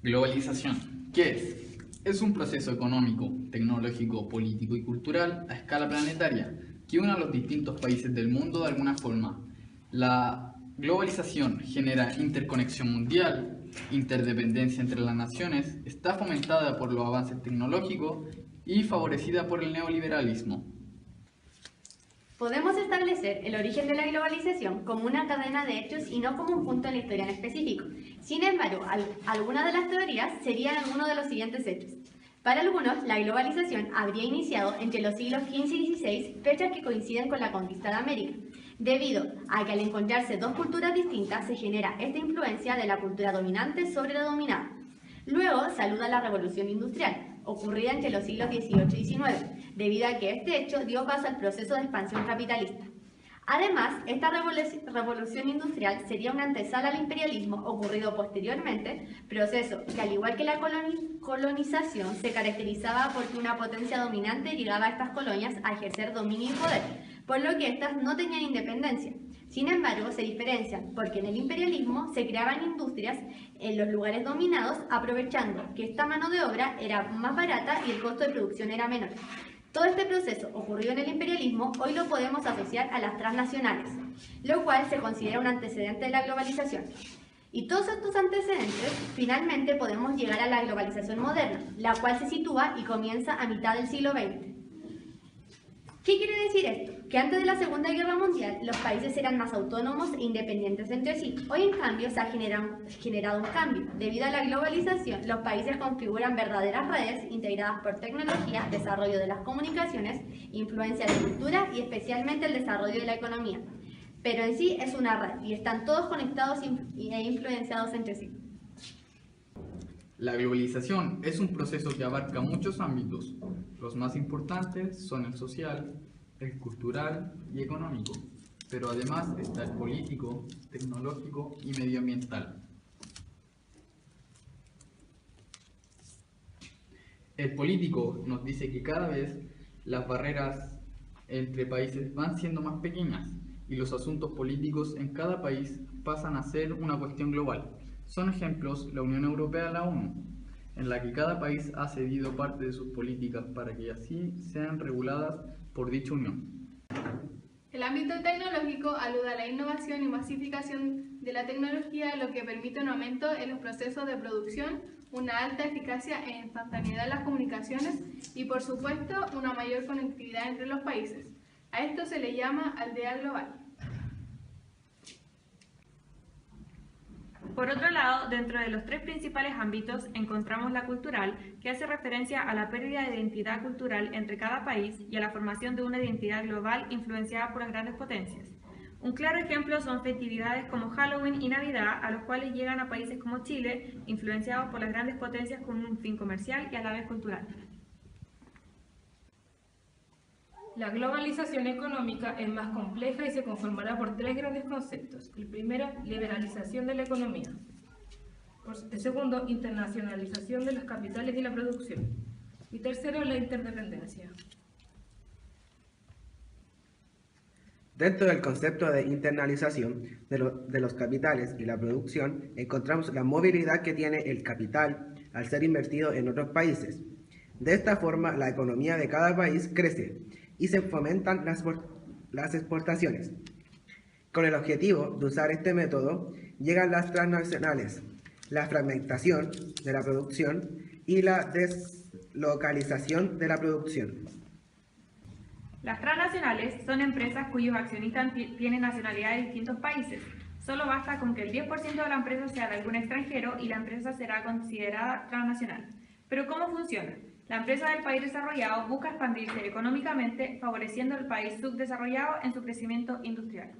Globalización. ¿Qué es? Es un proceso económico, tecnológico, político y cultural a escala planetaria que une a los distintos países del mundo de alguna forma. La globalización genera interconexión mundial, interdependencia entre las naciones, está fomentada por los avances tecnológicos y favorecida por el neoliberalismo. Podemos establecer el origen de la globalización como una cadena de hechos y no como un punto en la historia en específico. Sin embargo, algunas de las teorías serían algunos de los siguientes hechos. Para algunos, la globalización habría iniciado entre los siglos XV y XVI, fechas que coinciden con la conquista de América, debido a que al encontrarse dos culturas distintas se genera esta influencia de la cultura dominante sobre la dominada. Luego saluda la Revolución Industrial, ocurrida entre los siglos XVIII y XIX, debido a que este hecho dio paso al proceso de expansión capitalista. Además, esta revolución industrial sería una antesala al imperialismo ocurrido posteriormente, proceso que al igual que la colonización se caracterizaba porque una potencia dominante llegaba a estas colonias a ejercer dominio y poder, por lo que éstas no tenían independencia. Sin embargo, se diferencian porque en el imperialismo se creaban industrias en los lugares dominados, aprovechando que esta mano de obra era más barata y el costo de producción era menor. Todo este proceso ocurrido en el imperialismo hoy lo podemos asociar a las transnacionales, lo cual se considera un antecedente de la globalización. Y todos estos antecedentes, finalmente podemos llegar a la globalización moderna, la cual se sitúa y comienza a mitad del siglo XX. ¿Qué quiere decir esto? Que antes de la Segunda Guerra Mundial los países eran más autónomos e independientes entre sí. Hoy en cambio se ha generado un cambio. Debido a la globalización, los países configuran verdaderas redes integradas por tecnología, desarrollo de las comunicaciones, influencia de cultura y especialmente el desarrollo de la economía. Pero en sí es una red y están todos conectados e influenciados entre sí. La globalización es un proceso que abarca muchos ámbitos. Los más importantes son el social, el cultural y económico, pero además está el político, tecnológico y medioambiental. El político nos dice que cada vez las barreras entre países van siendo más pequeñas y los asuntos políticos en cada país pasan a ser una cuestión global. Son ejemplos la Unión Europea y la ONU, en la que cada país ha cedido parte de sus políticas para que así sean reguladas por dicha unión. El ámbito tecnológico alude a la innovación y masificación de la tecnología, lo que permite un aumento en los procesos de producción, una alta eficacia e instantaneidad en las comunicaciones y, por supuesto, una mayor conectividad entre los países. A esto se le llama aldea global. Por otro lado, dentro de los tres principales ámbitos encontramos la cultural, que hace referencia a la pérdida de identidad cultural entre cada país y a la formación de una identidad global influenciada por las grandes potencias. Un claro ejemplo son festividades como Halloween y Navidad, a los cuales llegan a países como Chile, influenciados por las grandes potencias con un fin comercial y a la vez cultural. La globalización económica es más compleja y se conformará por tres grandes conceptos. El primero, liberalización de la economía. El segundo, internacionalización de los capitales y la producción. Y tercero, la interdependencia. Dentro del concepto de internalización de los capitales y la producción, encontramos la movilidad que tiene el capital al ser invertido en otros países. De esta forma, la economía de cada país crece y se fomentan las exportaciones. Con el objetivo de usar este método, llegan las transnacionales, la fragmentación de la producción y la deslocalización de la producción. Las transnacionales son empresas cuyos accionistas tienen nacionalidad de distintos países. Solo basta con que el 10% de la empresa sea de algún extranjero y la empresa será considerada transnacional. ¿Pero cómo funciona? La empresa del país desarrollado busca expandirse económicamente, favoreciendo al país subdesarrollado en su crecimiento industrial.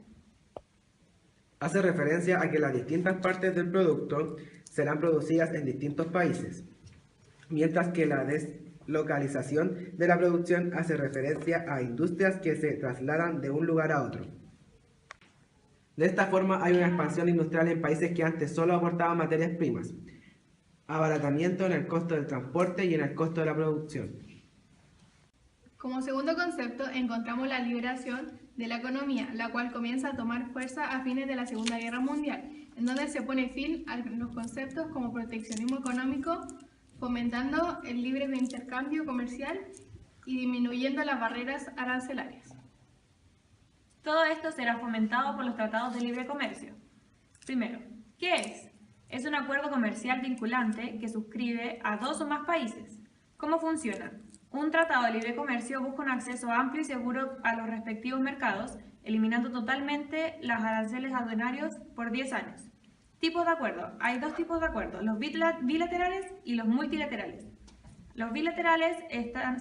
Hace referencia a que las distintas partes del producto serán producidas en distintos países, mientras que la deslocalización de la producción hace referencia a industrias que se trasladan de un lugar a otro. De esta forma hay una expansión industrial en países que antes solo aportaban materias primas, abaratamiento en el costo del transporte y en el costo de la producción. Como segundo concepto encontramos la liberación de la economía, la cual comienza a tomar fuerza a fines de la Segunda Guerra Mundial, en donde se pone fin a los conceptos como proteccionismo económico, fomentando el libre intercambio comercial y disminuyendo las barreras arancelarias. Todo esto será fomentado por los tratados de libre comercio. Primero, ¿qué es? Es un acuerdo comercial vinculante que suscribe a 2 o más países. ¿Cómo funciona? Un tratado de libre comercio busca un acceso amplio y seguro a los respectivos mercados, eliminando totalmente los aranceles aduanarios por 10 años. Tipos de acuerdo. Hay 2 tipos de acuerdos, los bilaterales y los multilaterales. Los bilaterales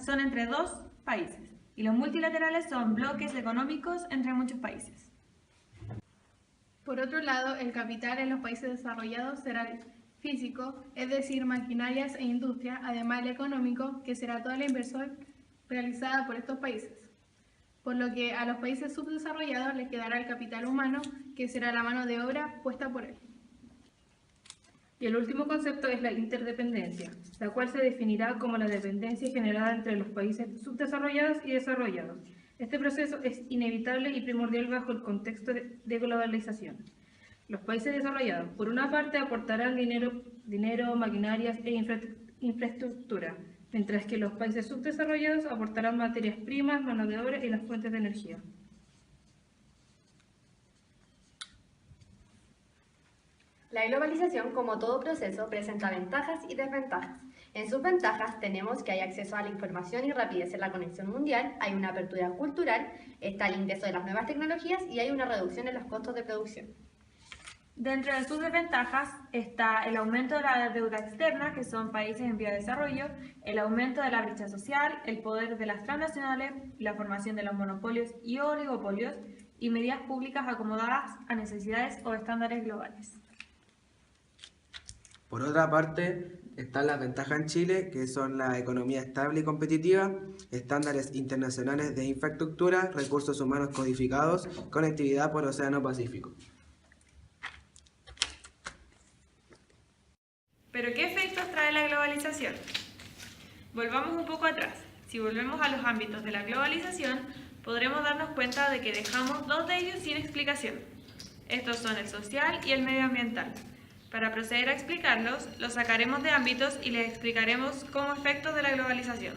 son entre 2 países y los multilaterales son bloques económicos entre muchos países. Por otro lado, el capital en los países desarrollados será el físico, es decir, maquinarias e industria, además el económico, que será toda la inversión realizada por estos países. Por lo que a los países subdesarrollados les quedará el capital humano, que será la mano de obra puesta por él. Y el último concepto es la interdependencia, la cual se definirá como la dependencia generada entre los países subdesarrollados y desarrollados. Este proceso es inevitable y primordial bajo el contexto de globalización. Los países desarrollados, por una parte, aportarán dinero, maquinarias e infraestructura, mientras que los países subdesarrollados aportarán materias primas, mano de obra y las fuentes de energía. La globalización, como todo proceso, presenta ventajas y desventajas. En sus ventajas tenemos que hay acceso a la información y rapidez en la conexión mundial, hay una apertura cultural, está el ingreso de las nuevas tecnologías y hay una reducción en los costos de producción. Dentro de sus desventajas está el aumento de la deuda externa, que son países en vía de desarrollo, el aumento de la brecha social, el poder de las transnacionales, la formación de los monopolios y oligopolios y medidas públicas acomodadas a necesidades o estándares globales. Por otra parte, están las ventajas en Chile, que son la economía estable y competitiva, estándares internacionales de infraestructura, recursos humanos codificados, conectividad por Océano Pacífico. ¿Pero qué efectos trae la globalización? Volvamos un poco atrás. Si volvemos a los ámbitos de la globalización, podremos darnos cuenta de que dejamos 2 de ellos sin explicación. Estos son el social y el medioambiental. Para proceder a explicarlos, los sacaremos de ámbitos y les explicaremos como efectos de la globalización.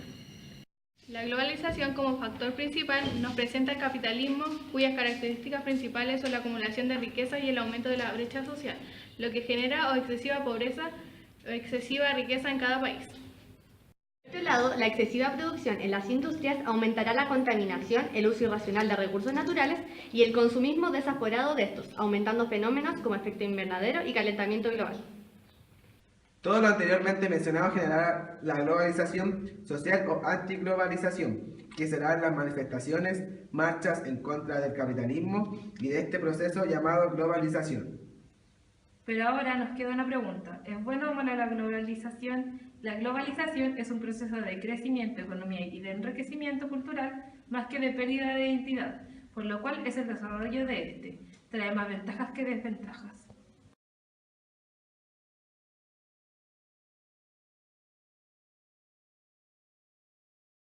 La globalización como factor principal nos presenta el capitalismo, cuyas características principales son la acumulación de riqueza y el aumento de la brecha social, lo que genera o excesiva pobreza o excesiva riqueza en cada país. Por otro lado, la excesiva producción en las industrias aumentará la contaminación, el uso irracional de recursos naturales y el consumismo desaforado de estos, aumentando fenómenos como efecto invernadero y calentamiento global. Todo lo anteriormente mencionado generará la globalización social o antiglobalización, que serán las manifestaciones, marchas en contra del capitalismo y de este proceso llamado globalización. Pero ahora nos queda una pregunta. ¿Es buena o mala la globalización? La globalización es un proceso de crecimiento, economía y de enriquecimiento cultural más que de pérdida de identidad, por lo cual es el desarrollo de este. Trae más ventajas que desventajas.